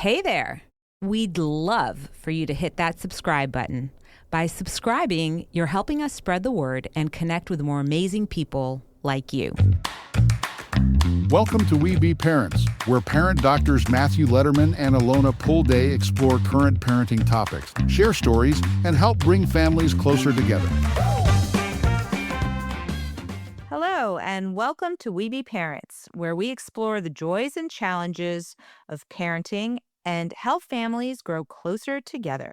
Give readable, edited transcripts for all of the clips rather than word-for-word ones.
Hey there. We'd love for you to hit that subscribe button. By subscribing, you're helping us spread the word and connect with more amazing people like you. Welcome to We Be Parents, where parent doctors Matthew Lederman and Alona Pulde explore current parenting topics, share stories, and help bring families closer together. Hello, and welcome to We Be Parents, where we explore the joys and challenges of parenting and help families grow closer together.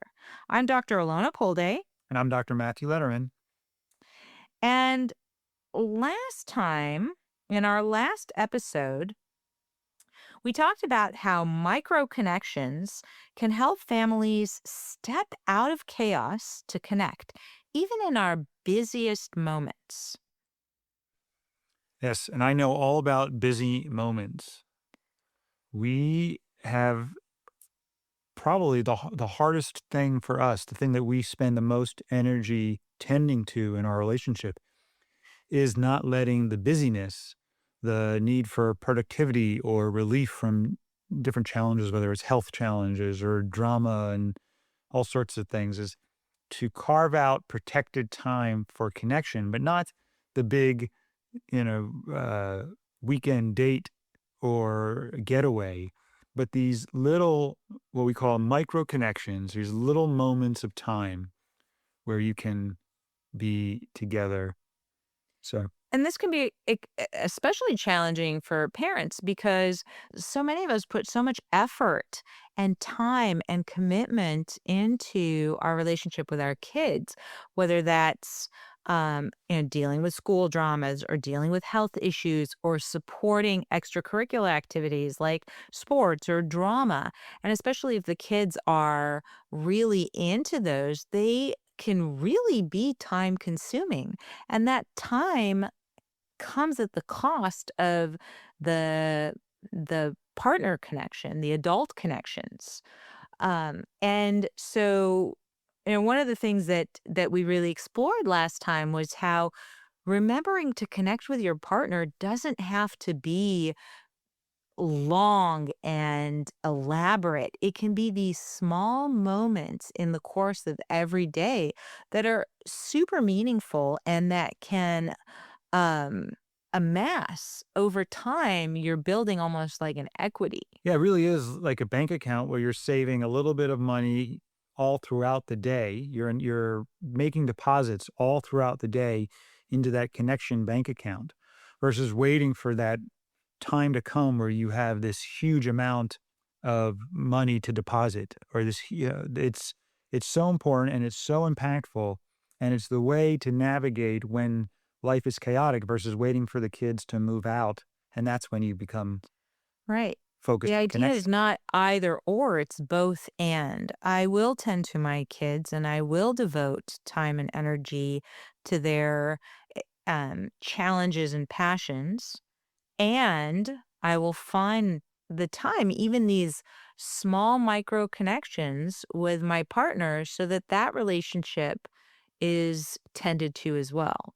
I'm Dr. Alona Pulde, And I'm Dr. Matthew Lederman. and last time, in our last episode, we talked about how micro connections can help families step out of chaos to connect, even in our busiest moments. Yes, and I know all about busy moments. We have probably the hardest thing for us, the thing that we spend the most energy tending to in our relationship, is not letting the busyness, the need for productivity or relief from different challenges, whether it's health challenges or drama and all sorts of things, is to carve out protected time for connection, but not the big, weekend date or getaway, but these little, what we call micro connections, these little moments of time where you can be together. And this can be especially challenging for parents because so many of us put so much effort and time and commitment into our relationship with our kids, whether that's dealing with school dramas or dealing with health issues or supporting extracurricular activities like sports or drama. And especially if the kids are really into those, they can really be time consuming. And that time comes at the cost of the partner connection, the adult connections. And so, one of the things that we really explored last time was how remembering to connect with your partner doesn't have to be long and elaborate. It can be these small moments in the course of every day that are super meaningful and that can um, amass over time. You're building almost like an equity. Yeah, it really is like a bank account where you're saving a little bit of money all throughout the day. You're making deposits all throughout the day into that connection bank account versus waiting for that time to come where you have this huge amount of money to deposit or it's so important and it's so impactful, and it's the way to navigate when life is chaotic versus waiting for the kids to move out, and that's when you become Right. focused The on idea is connection. not either or, it's both and. I will tend to my kids and I will devote time and energy to their challenges and passions. And I will find the time, even these small micro connections with my partner, so that that relationship is tended to as well.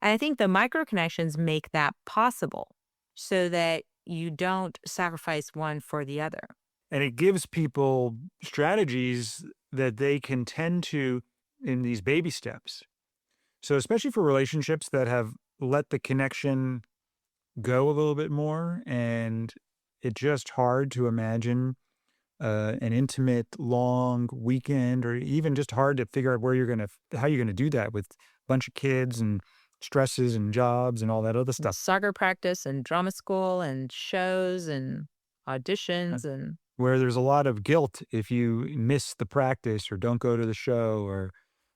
And I think the micro connections make that possible so that you don't sacrifice one for the other. And it gives people strategies that they can tend to in these baby steps. So especially for relationships that have let the connection go a little bit more, and it's just hard to imagine an intimate long weekend, or even just hard to figure out how you're gonna do that with a bunch of kids and stresses and jobs and all that other stuff. Soccer practice and drama school and shows and Uh, auditions and Where there's a lot of guilt if you miss the practice or don't go to the show, or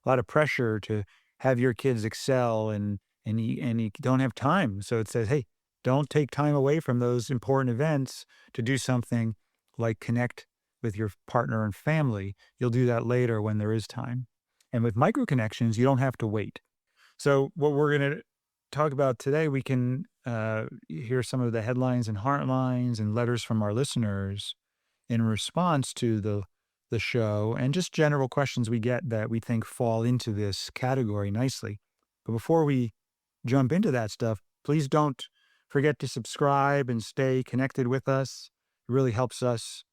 a lot of pressure to have your kids excel, and you don't have time. So it says, hey, don't take time away from those important events to do something like connect with your partner and family. You'll do that later when there is time. And with micro connections, you don't have to wait. So what we're going to talk about today, we can hear some of the headlines and heartlines and letters from our listeners in response to the show, and just general questions we get that we think fall into this category nicely. But before we jump into that stuff, please don't forget to subscribe and stay connected with us. It really helps us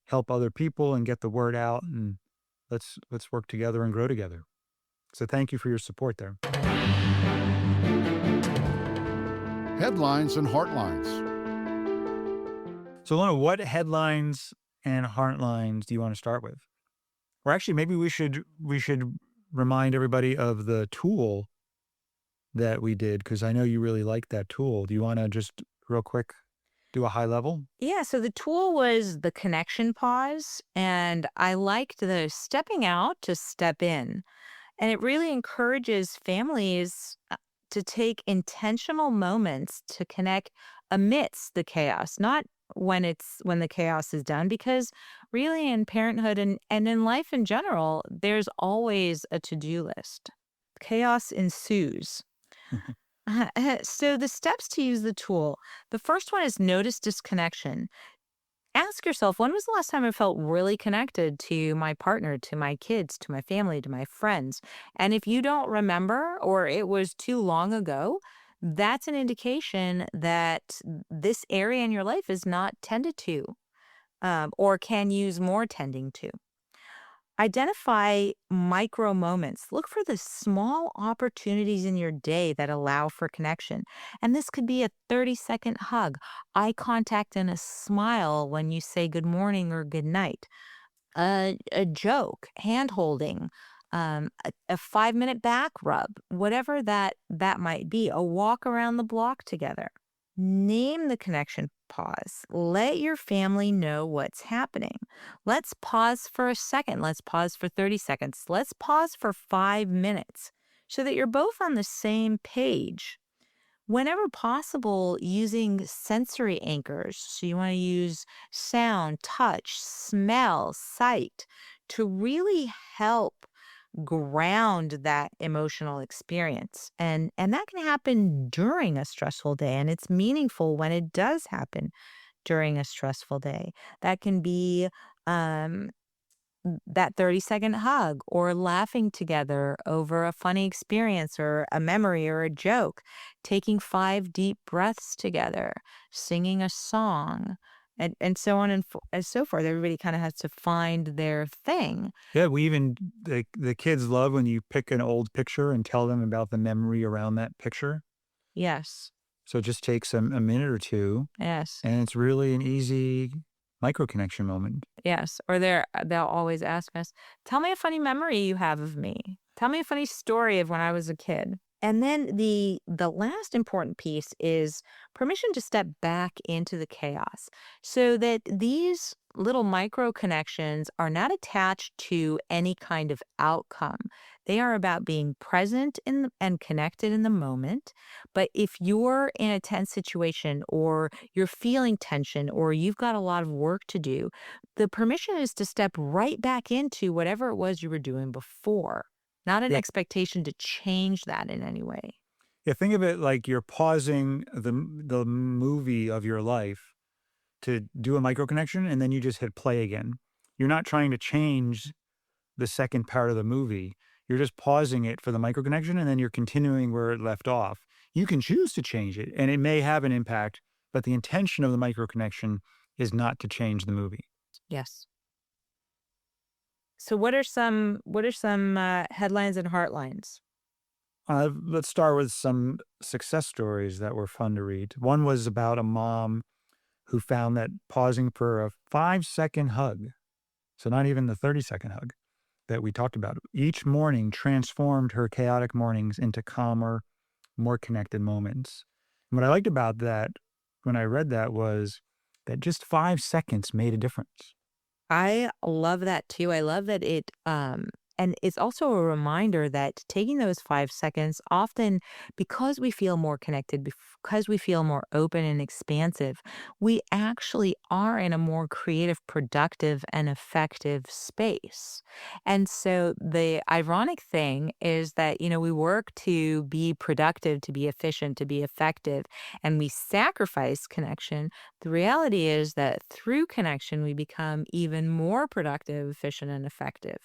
help other people and get the word out, and let's work together and grow together. So thank you for your support there. Headlines and heartlines. So Lona, what headlines and heartlines do you want to start with? Or actually, maybe we should remind everybody of the tool that we did, because I know you really like that tool. Do you want to just real quick do a high level? Yeah, so the tool was the connection pause, and I liked the stepping out to step in. And it really encourages families to take intentional moments to connect amidst the chaos, not when the chaos is done, because really in parenthood and in life in general, there's always a to-do list. Chaos ensues. So the steps to use the tool. The first one is notice disconnection. Ask yourself, when was the last time I felt really connected to my partner, to my kids, to my family, to my friends? And if you don't remember or it was too long ago, that's an indication that this area in your life is not tended to, or can use more tending to. Identify micro moments. Look for the small opportunities in your day that allow for connection. And this could be a 30-second hug, eye contact, and a smile when you say good morning or good night, a joke, hand holding, a 5-minute back rub, whatever that might be, a walk around the block together. Name the connection pause. Let your family know what's happening. Let's pause for a second. Let's pause for 30 seconds. Let's pause for 5 minutes so that you're both on the same page. Whenever possible, using sensory anchors. So you want to use sound, touch, smell, sight to really help ground that emotional experience. And that can happen during a stressful day, and it's meaningful when it does happen during a stressful day. That can be um that 30-second hug or laughing together over a funny experience or a memory or a joke, taking 5 deep breaths together, singing a song, and so on and so forth. Everybody kind of has to find their thing. Yeah, we even the kids love when you pick an old picture and tell them about the memory around that picture. Yes. So it just takes a minute or two, Yes. and it's really an easy micro connection moment. Yes, or they'll always ask us, "Tell me a funny memory you have of me. Tell me a funny story of when I was a kid." And then the last important piece is permission to step back into the chaos so that these little micro connections are not attached to any kind of outcome. They are about being present and connected in the moment. But if you're in a tense situation or you're feeling tension or you've got a lot of work to do, the permission is to step right back into whatever it was you were doing before, not an Yeah. expectation to change that in any way. Yeah, think of it like you're pausing the movie of your life to do a micro connection, and then you just hit play again. You're not trying to change the second part of the movie. You're just pausing it for the micro connection, and then you're continuing where it left off. You can choose to change it, and it may have an impact, but the intention of the micro connection is not to change the movie. Yes. So what are some headlines and heartlines? Let's start with some success stories that were fun to read. One was about a mom who found that pausing for a 5-second hug, so not even the 30-second hug that we talked about, each morning transformed her chaotic mornings into calmer, more connected moments. And what I liked about that when I read that was that just 5 seconds made a difference. I love that too. I love that and it's also a reminder that taking those 5 seconds often, because we feel more connected, because we feel more open and expansive, we actually are in a more creative, productive, and effective space. And so the ironic thing is that, we work to be productive, to be efficient, to be effective, and we sacrifice connection. The reality is that through connection, we become even more productive, efficient, and effective.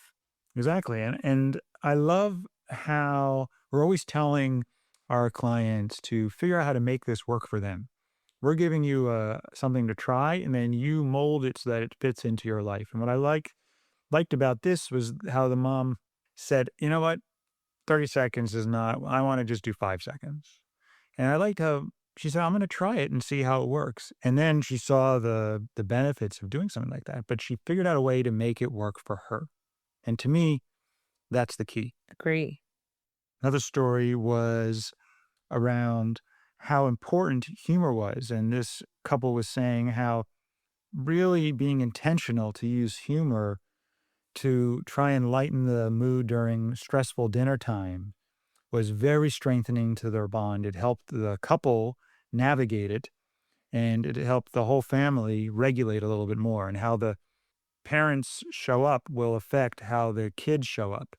Exactly. And I love how we're always telling our clients to figure out how to make this work for them. We're giving you something to try, and then you mold it so that it fits into your life. And what I liked about this was how the mom said, you know what, 30 seconds is not, I want to just do 5 seconds. And I liked how she said, I'm going to try it and see how it works. And then she saw the benefits of doing something like that, but she figured out a way to make it work for her. And to me, that's the key. Agree. Another story was around how important humor was. And this couple was saying how really being intentional to use humor to try and lighten the mood during stressful dinner time was very strengthening to their bond. It helped the couple navigate it, and it helped the whole family regulate a little bit more. And how the parents show up will affect how the kids show up.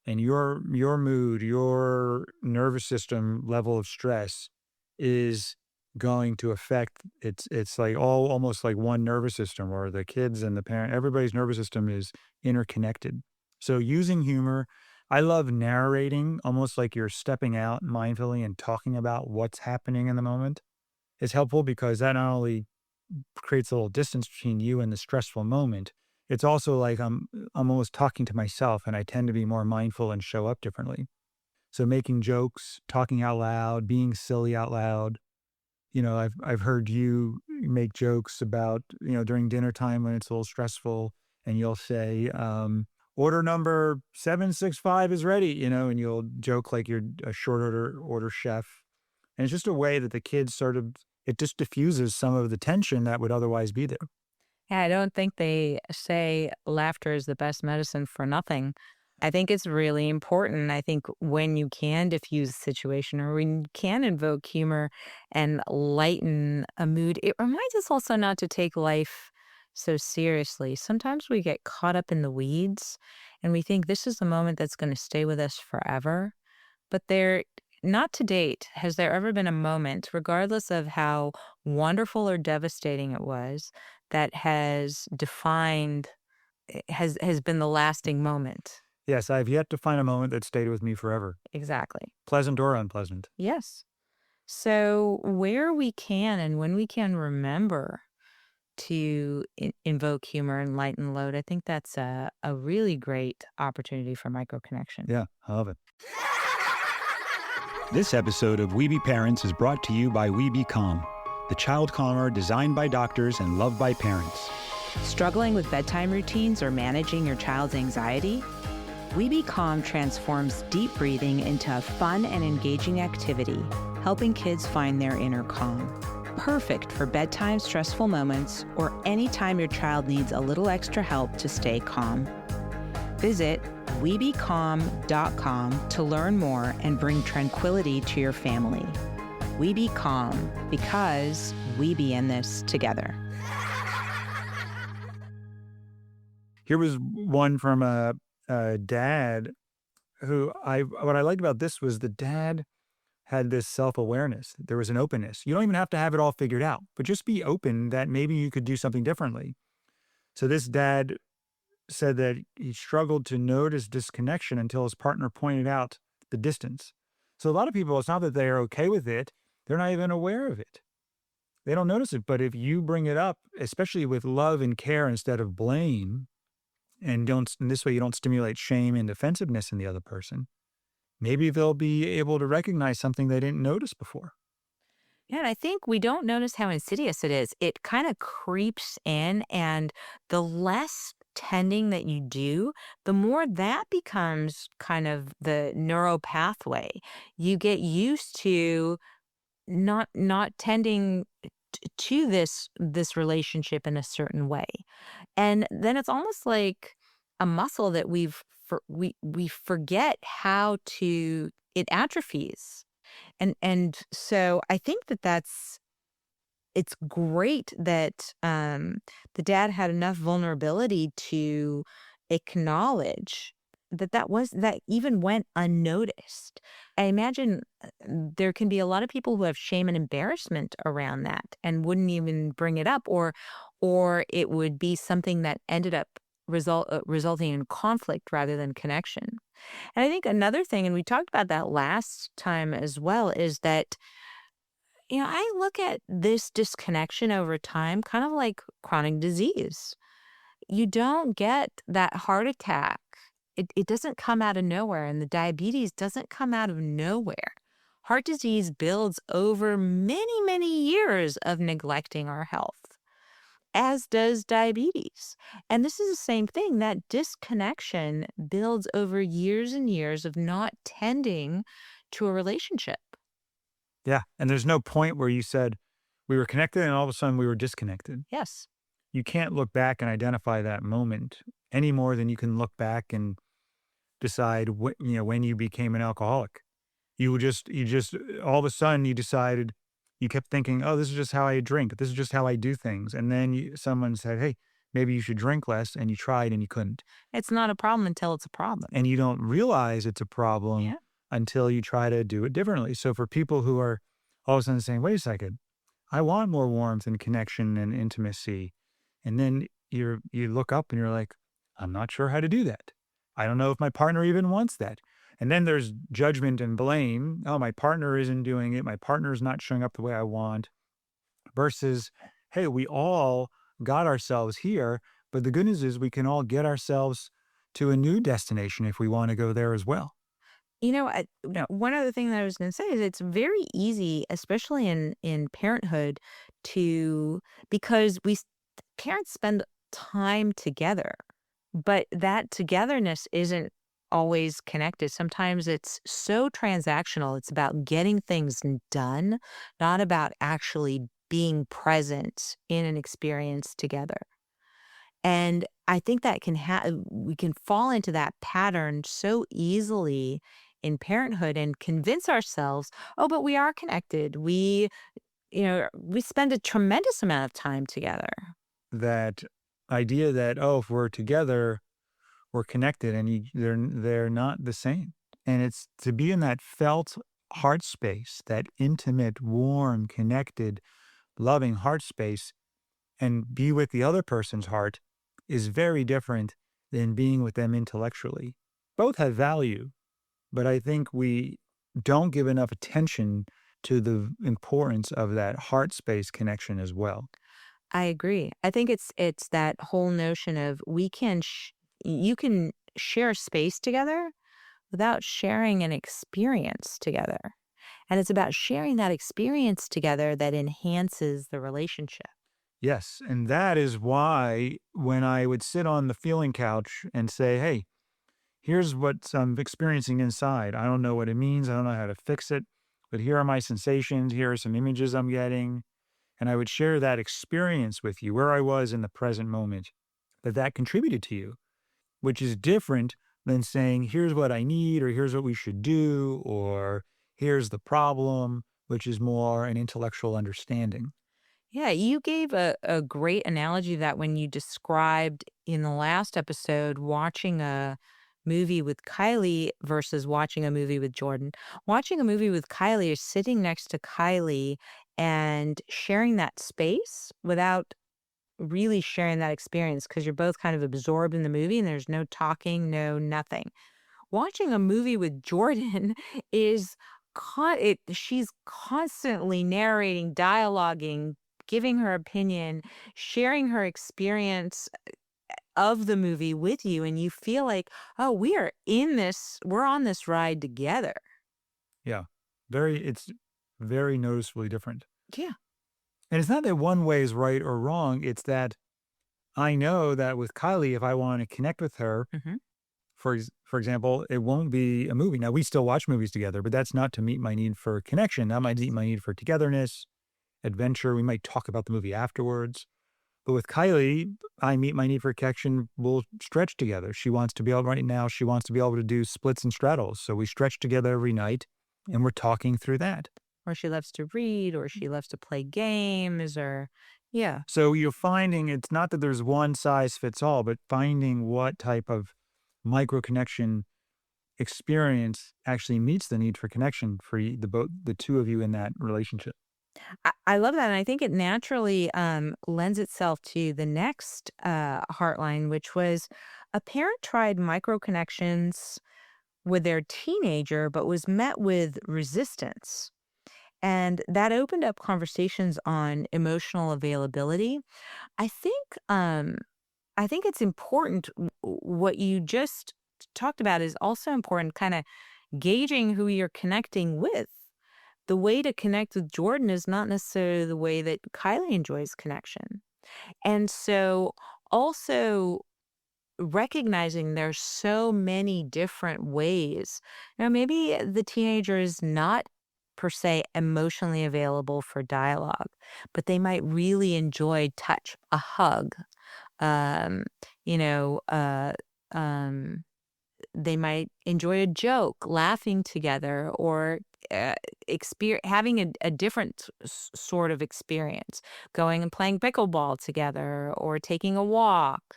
And your mood, your nervous system level of stress is going to affect, it's like all almost like one nervous system, or the kids and the parent, everybody's nervous system is interconnected. So using humor, I love narrating almost like you're stepping out mindfully and talking about what's happening in the moment. It's helpful because that not only creates a little distance between you and the stressful moment, it's also like I'm almost talking to myself, and I tend to be more mindful and show up differently. So making jokes, talking out loud, being silly out loud. I've heard you make jokes about, during dinner time when it's a little stressful, and you'll say, order number 765 is ready, and you'll joke like you're a short order chef. And it's just a way that the kids it just diffuses some of the tension that would otherwise be there. Yeah, I don't think they say laughter is the best medicine for nothing. I think it's really important. I think when you can diffuse a situation or when you can invoke humor and lighten a mood, it reminds us also not to take life so seriously. Sometimes we get caught up in the weeds and we think this is the moment that's going to stay with us forever. But not to date, has there ever been a moment, regardless of how wonderful or devastating it was, that has been the lasting moment? Yes, I've yet to find a moment that stayed with me forever, Exactly. pleasant or unpleasant. Yes. So where we can and when we can remember to invoke humor and lighten load, I think that's a really great opportunity for micro connection. Yeah, I love it. This episode of We Be Parents is brought to you by We Be Calm, the child calmer designed by doctors and loved by parents. Struggling with bedtime routines or managing your child's anxiety? We Be Calm transforms deep breathing into a fun and engaging activity, helping kids find their inner calm. Perfect for bedtime stressful moments or anytime your child needs a little extra help to stay calm. Visit webecalm.com to learn more and bring tranquility to your family. We Be Calm, because we be in this together. Here was one from a dad who what I liked about this was the dad had this self-awareness. There was an openness. You don't even have to have it all figured out, but just be open that maybe you could do something differently. So this dad said that he struggled to notice disconnection until his partner pointed out the distance. So a lot of people, it's not that they're okay with it, they're not even aware of it. They don't notice it. But if you bring it up, especially with love and care instead of blame, and this way you don't stimulate shame and defensiveness in the other person, maybe they'll be able to recognize something they didn't notice before. Yeah, and I think we don't notice how insidious it is. It kind of creeps in, and the less tending that you do, the more that becomes kind of the neural pathway. You get used to not tending to this relationship in a certain way. And then it's almost like a muscle that we forget how to it atrophies. And so I think it's great that the dad had enough vulnerability to acknowledge that even went unnoticed. I imagine there can be a lot of people who have shame and embarrassment around that and wouldn't even bring it up, or it would be something that ended up resulting in conflict rather than connection. And I think another thing, and we talked about that last time as well, is that I look at this disconnection over time kind of like chronic disease. You don't get that heart attack. It doesn't come out of nowhere, and the diabetes doesn't come out of nowhere. Heart disease builds over many, many years of neglecting our health, as does diabetes. And this is the same thing. That disconnection builds over years and years of not tending to a relationship. Yeah. And there's no point where you said we were connected and all of a sudden we were disconnected. Yes. You can't look back and identify that moment any more than you can look back and decide when you became an alcoholic. You just all of a sudden you decided, you kept thinking, oh, this is just how I drink. This is just how I do things. And then someone said, hey, maybe you should drink less. And you tried and you couldn't. It's not a problem until it's a problem. And you don't realize it's a problem Yeah. until you try to do it differently. So for people who are all of a sudden saying, wait a second, I want more warmth and connection and intimacy. And then you look up and you're like, I'm not sure how to do that. I don't know if my partner even wants that. And then there's judgment and blame. Oh, my partner isn't doing it. My partner's not showing up the way I want. Versus, hey, we all got ourselves here. But the good news is we can all get ourselves to a new destination if we want to go there as well. One other thing that I was going to say is it's very easy, especially in parenthood, because parents spend time together, but that togetherness isn't always connected. Sometimes it's so transactional. It's about getting things done, not about actually being present in an experience together. And I think that we can fall into that pattern so easily in parenthood and convince ourselves, oh, but we are connected. We spend a tremendous amount of time together. That idea that, oh, if we're together, we're connected, and they're not the same. And it's to be in that felt heart space, that intimate, warm, connected, loving heart space, and be with the other person's heart is very different than being with them intellectually. Both have value, but I think we don't give enough attention to the importance of that heart space connection as well. I agree. I think it's that whole notion of you can share space together without sharing an experience together. And it's about sharing that experience together that enhances the relationship. Yes, and that is why when I would sit on the feeling couch and say, hey, here's what I'm experiencing inside. I don't know what it means. I don't know how to fix it, but here are my sensations. Here are some images I'm getting. And I would share that experience with you, where I was in the present moment, that contributed to you, which is different than saying, here's what I need, or here's what we should do, or here's the problem, which is more an intellectual understanding. Yeah, you gave a great analogy that when you described in the last episode watching a movie with Kylie versus watching a movie with Jordan. Watching a movie with Kylie is sitting next to Kylie and sharing that space without really sharing that experience because you're both kind of absorbed in the movie and there's no talking, no nothing. Watching a movie with Jordan is she's constantly narrating, dialoguing, giving her opinion, sharing her experience of the movie with you, and you feel like, oh, we're on this ride together. Yeah. It's very noticeably different. Yeah. And it's not that one way is right or wrong. It's that I know that with Kylie, if I want to connect with her, Mm-hmm. for example, it won't be a movie. Now, we still watch movies together, but that's not to meet my need for connection. That might meet my need for togetherness, adventure. We might talk about the movie afterwards. But with Kylie, I meet my need for connection. We'll stretch together. She wants to be able to do splits and straddles. So we stretch together every night and we're talking through that. Or she loves to read, or she loves to play games, yeah. So you're finding it's not that there's one size fits all, but finding what type of micro connection experience actually meets the need for connection for the two of you in that relationship. I love that. And I think it naturally lends itself to the next heartline, which was a parent tried micro connections with their teenager, but was met with resistance. And that opened up conversations on emotional availability. I think I think it's important what you just talked about is also important, kind of gauging who you're connecting with. The way to connect with Jordan is not necessarily the way that Kylie enjoys connection. And so also recognizing there's so many different ways. Now, maybe the teenager is not per se emotionally available for dialogue, but they might really enjoy touch, a hug, um, you know, um, they might enjoy a joke, laughing together, or having a different sort of experience, going and playing pickleball together, or taking a walk,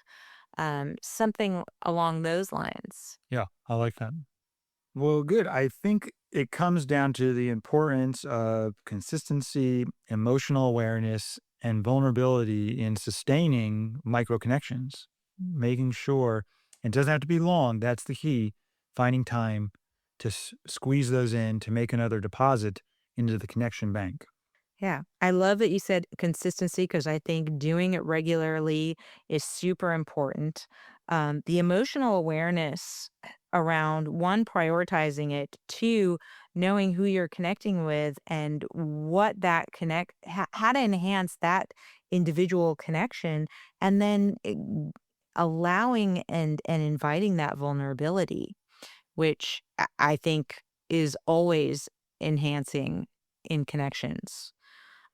something along those lines. Yeah, I like that. Well, good. I think it comes down to the importance of consistency, emotional awareness, and vulnerability in sustaining micro connections, making sure it doesn't have to be long. That's the key. Finding time to squeeze those in to make another deposit into the connection bank. Yeah. I love that you said consistency because I think doing it regularly is super important. The emotional awareness around one, prioritizing it, two, knowing who you're connecting with and what that how to enhance that individual connection, and then allowing and inviting that vulnerability, which I think is always enhancing in connections.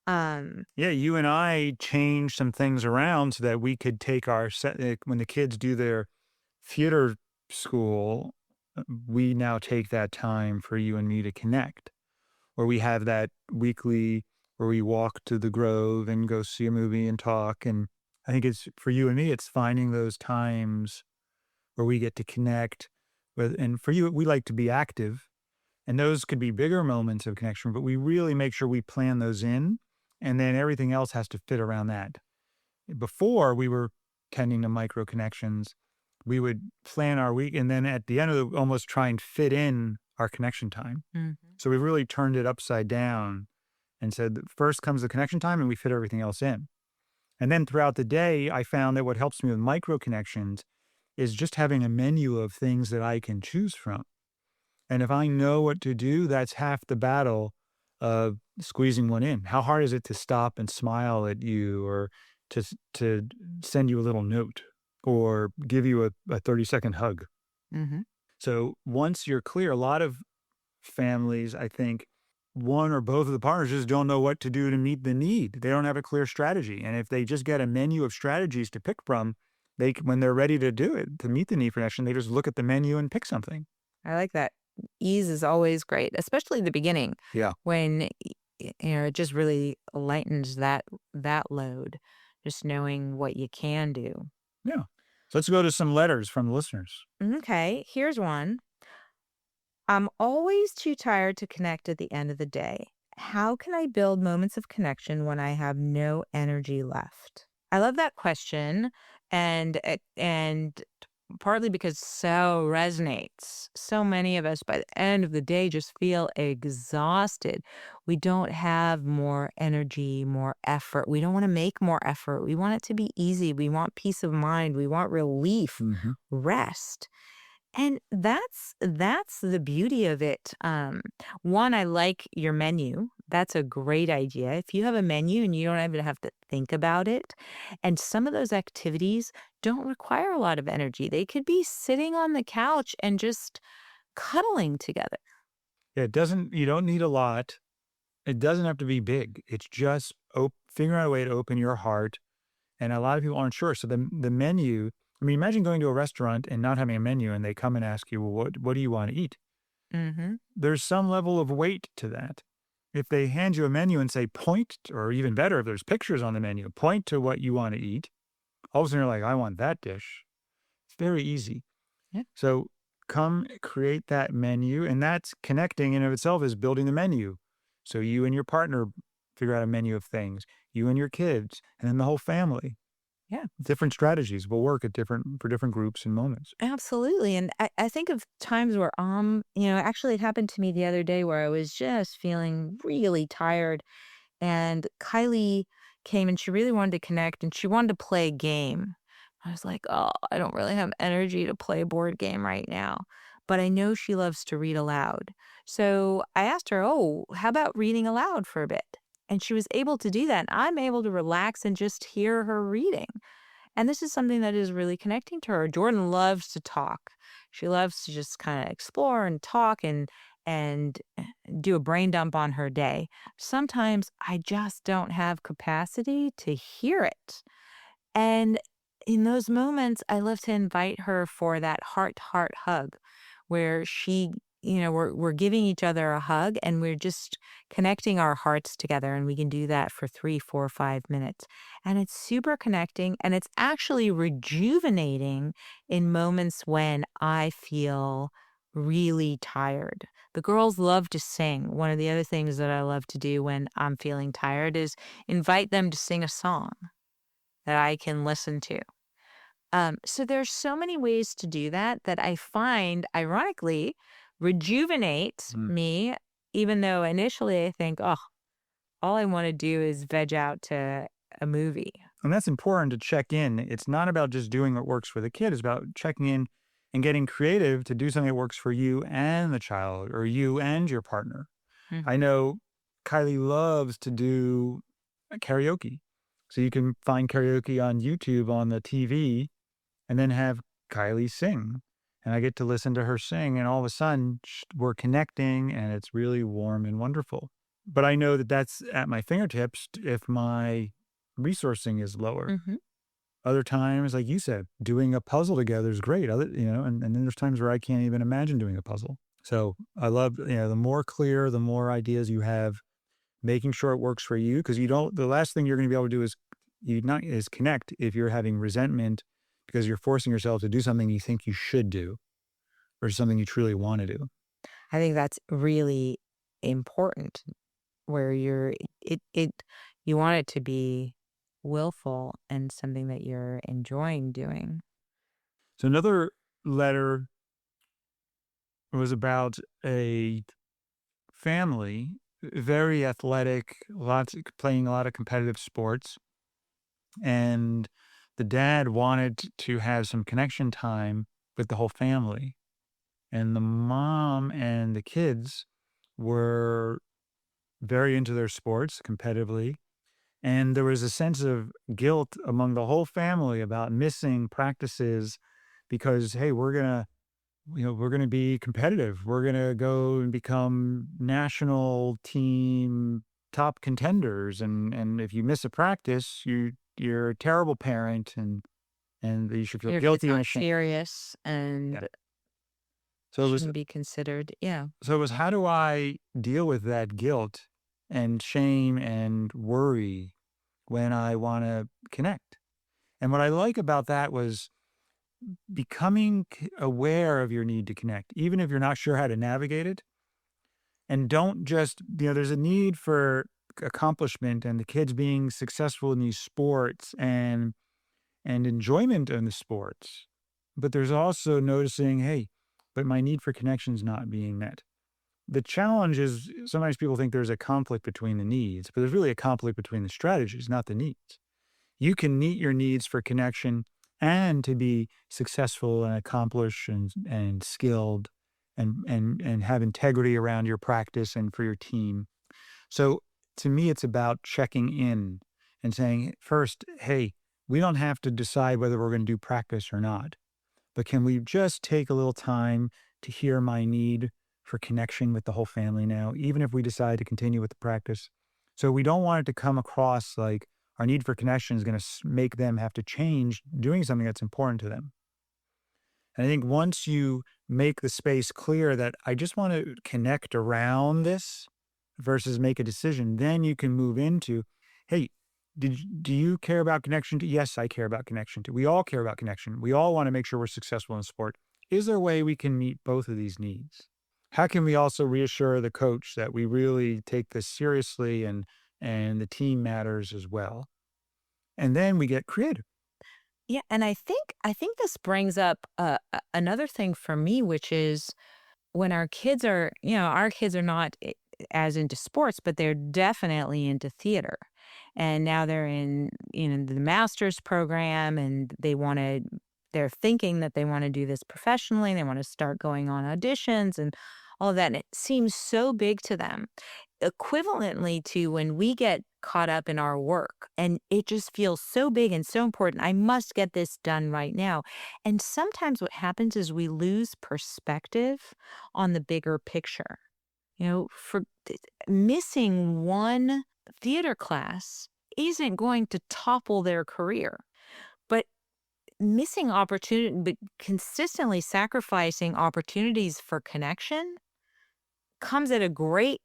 Yeah, you and I changed some things around so that we could take our set when the kids do their theater school, we now take that time for you and me to connect, or we have that weekly where we walk to the Grove and go see a movie and talk. And I think it's for you and me, it's finding those times where we get to connect with, and for you, we like to be active. And those could be bigger moments of connection, but we really make sure we plan those in. And then everything else has to fit around that. Before we were tending to micro connections, we would plan our week and then at the end of the almost try and fit in our connection time. Mhm. So we really turned it upside down and said that first comes the connection time and we fit everything else in. And then throughout the day, I found that what helps me with micro connections is just having a menu of things that I can choose from. And if I know what to do, that's half the battle of squeezing one in. How hard is it to stop and smile at you, or to send you a little note, or give you a 30-second hug? Mhm. So once you're clear, a lot of families, I think, one or both of the partners just don't know what to do to meet the need. They don't have a clear strategy. And if they just get a menu of strategies to pick from, when they're ready to do it, to meet the need for connection, they just look at the menu and pick something. I like that. Ease is always great, especially the beginning Yeah. when it just really lightens that load, just knowing what you can do. Yeah. So let's go to some letters from the listeners. Okay, here's one. I'm always too tired to connect at the end of the day. How can I build moments of connection when I have no energy left? I love that question, and partly because so resonates. So many of us by the end of the day just feel exhausted. We don't have more energy, more effort. We don't want to make more effort. We want it to be easy. We want peace of mind. We want relief, Mm-hmm. rest. And that's the beauty of it. One, I like your menu. That's a great idea. If you have a menu and you don't even have to think about it, and some of those activities don't require a lot of energy. They could be sitting on the couch and just cuddling together. Yeah, you don't need a lot. It doesn't have to be big. It's just figuring out a way to open your heart. And a lot of people aren't sure. So the menu, I mean, imagine going to a restaurant and not having a menu and they come and ask you, well, what do you want to eat? Mm-hmm. There's some level of weight to that. If they hand you a menu and say point, or even better, if there's pictures on the menu, point to what you want to eat, all of a sudden you're like, I want that dish. It's very easy. Yeah. So come create that menu, and that's connecting in of itself is building the menu. So you and your partner figure out a menu of things, you and your kids, and then the whole family. Yeah. Different strategies will work for different groups and moments. Absolutely. And I think of times where, actually it happened to me the other day where I was just feeling really tired. And Kylie came and she really wanted to connect and she wanted to play a game. I was like, oh, I don't really have energy to play a board game right now. But I know she loves to read aloud. So I asked her, oh, how about reading aloud for a bit? And she was able to do that. And I'm able to relax and just hear her reading. And this is something that is really connecting to her. Jordan loves to talk. She loves to just kind of explore and talk and do a brain dump on her day. Sometimes I just don't have capacity to hear it. And in those moments, I love to invite her for that heart to heart hug where we're giving each other a hug and we're just connecting our hearts together. And we can do that for 3, 4, 5 minutes. And it's super connecting and it's actually rejuvenating in moments when I feel really tired. The girls love to sing. One of the other things that I love to do when I'm feeling tired is invite them to sing a song that I can listen to. So there's so many ways to do that that I find, ironically, rejuvenate Mm. me, even though initially I think, oh, all I want to do is veg out to a movie. And that's important to check in. It's not about just doing what works for the kid. It's about checking in and getting creative to do something that works for you and the child or you and your partner. Mhm. I know Kylie loves to do karaoke. So you can find karaoke on YouTube on the TV and then have Kylie sing. And I get to listen to her sing, and all of a sudden we're connecting and it's really warm and wonderful. But I know that that's at my fingertips if my resourcing is lower. Mhm. Other times, like you said, doing a puzzle together is great. And then there's times where I can't even imagine doing a puzzle. So I love, the more clear, the more ideas you have, making sure it works for you. Cause the last thing you're going to be able to do is connect if you're having resentment because you're forcing yourself to do something you think you should do or something you truly want to do. I think that's really important where you want it to be willful and something that you're enjoying doing. So another letter was about a family, very athletic, playing a lot of competitive sports. And the dad wanted to have some connection time with the whole family. And the mom and the kids were very into their sports competitively. And there was a sense of guilt among the whole family about missing practices because, hey, we're going to be competitive. We're going to go and become national team top contenders. And if you miss a practice, you're a terrible parent and you should feel If it's guilty and not ashamed. serious Yeah. and So it was shouldn't be considered. Yeah. So it was how do I deal with that guilt and shame and worry when I want to connect? And what I like about that was becoming aware of your need to connect, even if you're not sure how to navigate it. And don't just, there's a need for accomplishment and the kids being successful in these sports and enjoyment in the sports. But there's also noticing, hey, but my need for connection is not being met. The challenge is sometimes people think there's a conflict between the needs, but there's really a conflict between the strategies, not the needs. You can meet your needs for connection and to be successful and accomplished and skilled and have integrity around your practice and for your team. So to me, it's about checking in and saying, first, hey, we don't have to decide whether we're going to do practice or not, but can we just take a little time to hear my need for connection with the whole family now, even if we decide to continue with the practice? So we don't want it to come across like our need for connection is going to make them have to change doing something that's important to them. And I think once you make the space clear that I just want to connect around this versus make a decision, then you can move into, hey, do you care about connection? Yes, I care about connection. We all care about connection. We all want to make sure we're successful in sport. Is there a way we can meet both of these needs? How can we also reassure the coach that we really take this seriously and the team matters as well? And then we get creative. Yeah, and I think this brings up another thing for me, which is when our kids are, our kids are not as into sports, but they're definitely into theater. And now they're in, the master's program and they're thinking that they want to do this professionally. They want to start going on auditions and all of that. And it seems so big to them, equivalently to when we get caught up in our work and it just feels so big and so important. I must get this done right now. And sometimes what happens is we lose perspective on the bigger picture. For missing one theater class isn't going to topple their career, but missing opportunity, but consistently sacrificing opportunities for connection comes at a great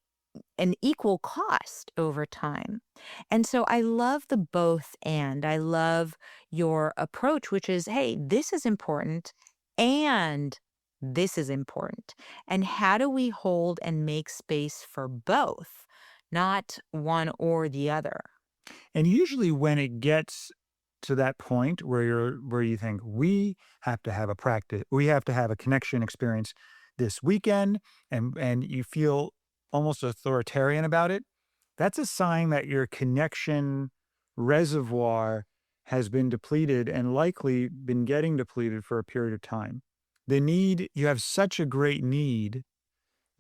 an equal cost over time. And so I love the both and I love your approach, which is, hey, this is important and this is important. And how do we hold and make space for both, not one or the other? And usually when it gets to that point where you think we have to have a practice, we have to have a connection experience this weekend, and you feel almost authoritarian about it, that's a sign that your connection reservoir has been depleted and likely been getting depleted for a period of time. You have such a great need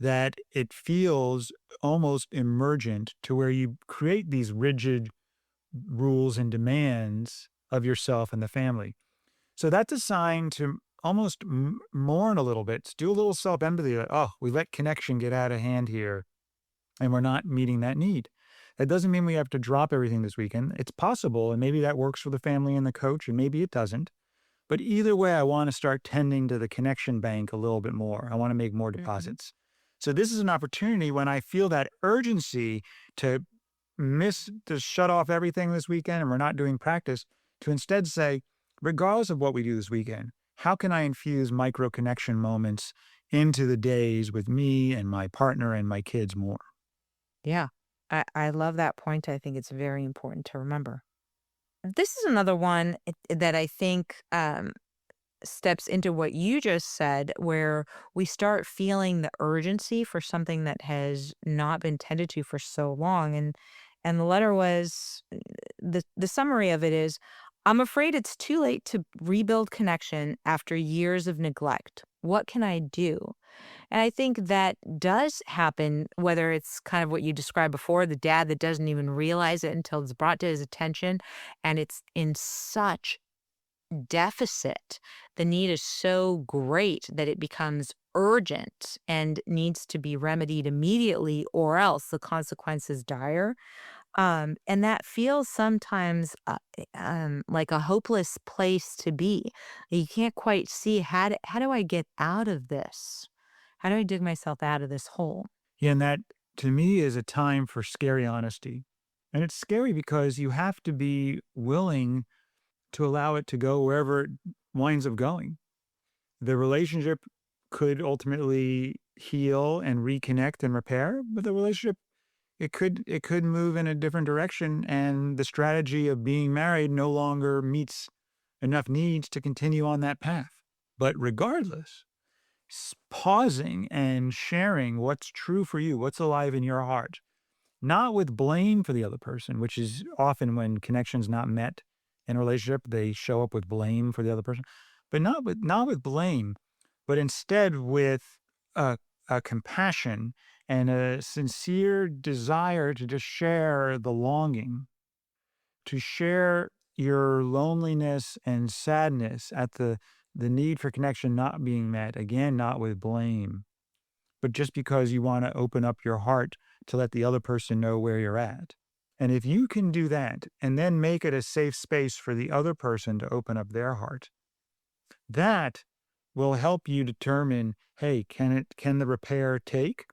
that it feels almost emergent to where you create these rigid rules and demands of yourself and the family. So that's a sign to almost mourn a little bit, do a little self empathy that, oh, we let connection get out of hand here and we're not meeting that need. That doesn't mean we have to drop everything this weekend. It's possible, and maybe that works for the family and the coach, and maybe it doesn't. But either way, I want to start tending to the connection bank a little bit more. I want to make more Mhm. deposits. So this is an opportunity when I feel that urgency to to shut off everything this weekend and we're not doing practice, to instead say, regardless of what we do this weekend, how can I infuse micro connection moments into the days with me and my partner and my kids more? Yeah, I love that point. I think it's very important to remember. This is another one that I think steps into what you just said, where we start feeling the urgency for something that has not been tended to for so long. And the letter was the summary of it is, I'm afraid it's too late to rebuild connection after years of neglect. What can I do? And I think that does happen, whether it's kind of what you described before, the dad that doesn't even realize it until it's brought to his attention and it's in such deficit. The need is so great that it becomes urgent and needs to be remedied immediately, or else the consequence is dire. And that feels sometimes like a hopeless place to be. You can't quite see how do I get out of this? How do I dig myself out of this hole? Yeah, and that to me is a time for scary honesty. And it's scary because you have to be willing to allow it to go wherever it winds up going. The relationship could ultimately heal and reconnect and repair, but the relationship it could move in a different direction and the strategy of being married no longer meets enough needs to continue on that path. But regardless, pausing and sharing what's true for you, what's alive in your heart, not with blame for the other person, which is often when connection's not met in a relationship, they show up with blame for the other person, but not with blame, but instead with a, a compassion and a sincere desire to just share the longing, to share your loneliness and sadness at the need for connection not being met, again, not with blame, but just because you want to open up your heart to let the other person know where you're at. And if you can do that and then make it a safe space for the other person to open up their heart, that will help you determine, hey, can the repair take?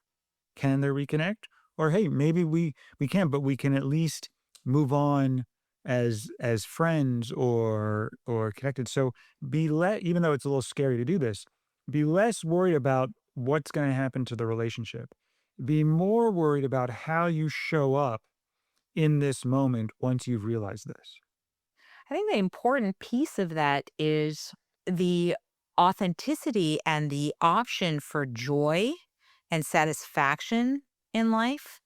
Can they reconnect? Or hey, maybe we can't, but we can at least move on as friends or connected. So even though it's a little scary to do this, be less worried about what's going to happen to the relationship. Be more worried about how you show up in this moment once you've realized this. I think the important piece of that is the authenticity and the option for joy and satisfaction in life,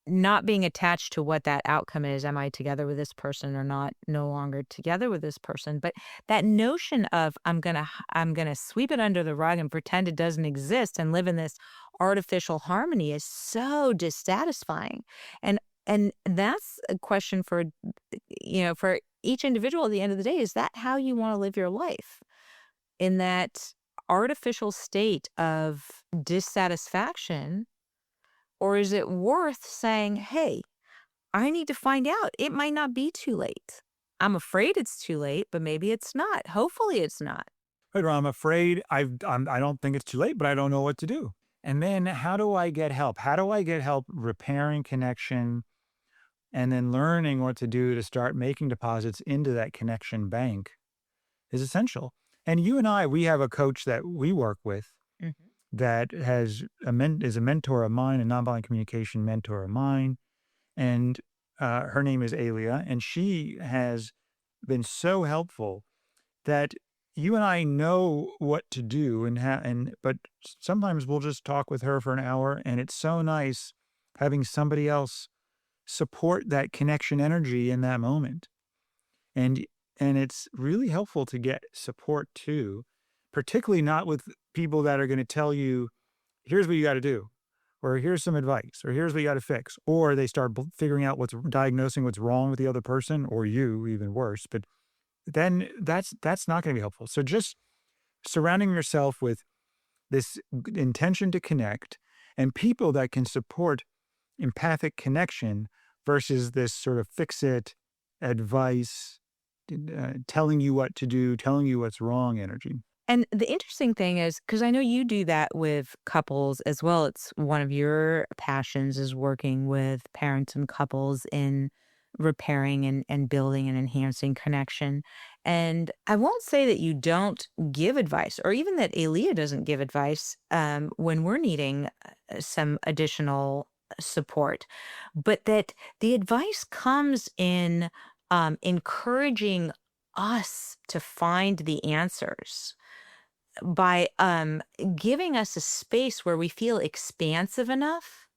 not being attached to what that outcome is. Am I together with this person or not? No longer together with this person. But that notion of I'm gonna sweep it under the rug and pretend it doesn't exist and live in this artificial harmony is so dissatisfying. And that's a question for for each individual at the end of the day. Is that how you want to live your life? In that artificial state of dissatisfaction? Or is it worth saying, hey, I need to find out. It might not be too late. I'm afraid it's too late, but maybe it's not. Hopefully it's not. Right, or I'm afraid I don't think it's too late, but I don't know what to do. And then how do I get help? How do I get help repairing connection and then learning what to do to start making deposits into that connection bank is essential. And you and we have a coach that we work with Mhm. that is a mentor of mine, a nonviolent communication mentor of mine. And her name is Alia, and she has been so helpful that you and I know what to do but sometimes we'll just talk with her for an hour, and it's so nice having somebody else support that connection energy in that moment. And it's really helpful to get support too, particularly not with people that are going to tell you, here's what you got to do, or here's some advice, or here's what you got to fix, or they start figuring out diagnosing what's wrong with the other person or you, even worse. But then that's not going to be helpful. So just surrounding yourself with this intention to connect and people that can support empathic connection versus this sort of fix it advice, telling you what to do, telling you what's wrong energy. And the interesting thing is, because I know you do that with couples as well, it's one of your passions is working with parents and couples in repairing and building and enhancing connection. And I won't say that you don't give advice or even that Elia doesn't give advice when we're needing some additional support, but that the advice comes in encouraging us to find the answers by giving us a space where we feel expansive enough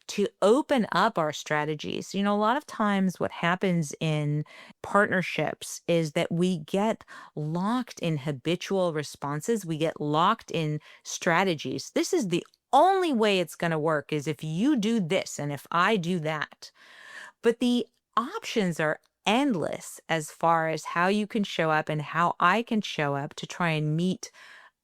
to open up our strategies. A lot of times what happens in partnerships is that we get locked in habitual responses. We get locked in strategies. This is the only way it's going to work is if you do this and if I do that. But the options are endless as far as how you can show up and how I can show up to try and meet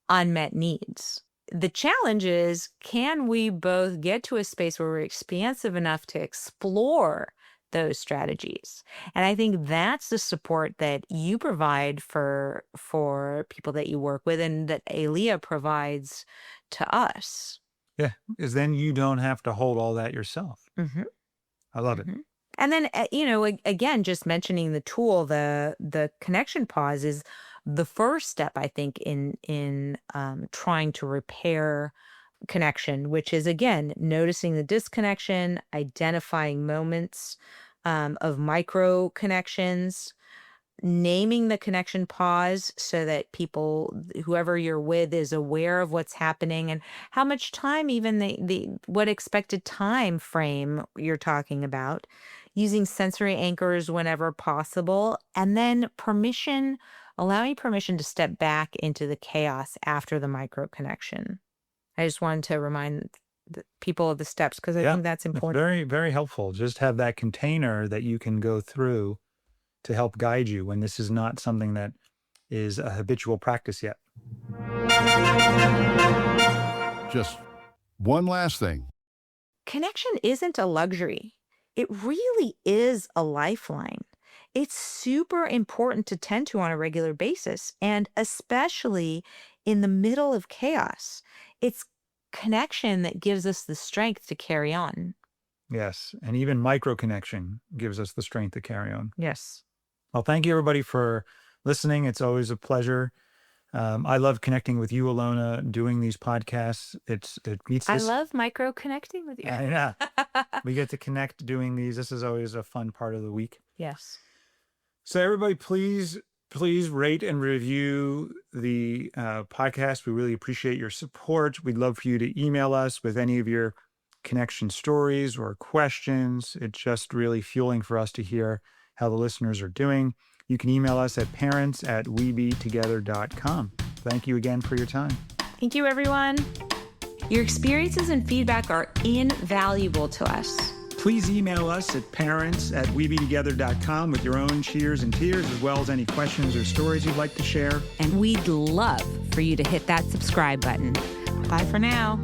unmet needs. The challenge is, can we both get to a space where we're expansive enough to explore those strategies? And I think that's the support that you provide for people that you work with and that Alia provides to us. Yeah, because then you don't have to hold all that yourself. Mm-hmm. I love it. Mm-hmm. And then, again, just mentioning the tool, the connection pause is the first step, I think, in trying to repair connection, which is, again, noticing the disconnection, identifying moments of micro connections, naming the connection pause so that people, whoever you're with, is aware of what's happening and how much time, even what expected time frame you're talking about, using sensory anchors whenever possible, and then allowing permission to step back into the chaos after the micro connection. I just wanted to remind the people of the steps because I think that's It's important. very, very helpful. Just have that container that you can go through to help guide you when this is not something that is a habitual practice yet. Just one last thing. Connection isn't a luxury. It really is a lifeline. It's super important to tend to on a regular basis, and especially in the middle of chaos. It's connection that gives us the strength to carry on. Yes. And even micro connection gives us the strength to carry on. Yes. Well, thank you everybody for listening. It's always a pleasure. I love connecting with you, Alona, doing these podcasts. It meets I this. love micro connecting with you. Yeah. We get to connect doing these. This is always a fun part of the week. Yes. So everybody, please rate and review the podcast. We really appreciate your support. We'd love for you to email us with any of your connection stories or questions. It's just really fueling for us to hear how the listeners are doing. You can email us at parents@webetogether.com. Thank you again for your time. Thank you, everyone. Your experiences and feedback are invaluable to us. Please email us at parents@webetogether.com with your own cheers and tears, as well as any questions or stories you'd like to share. And we'd love for you to hit that subscribe button. Bye for now.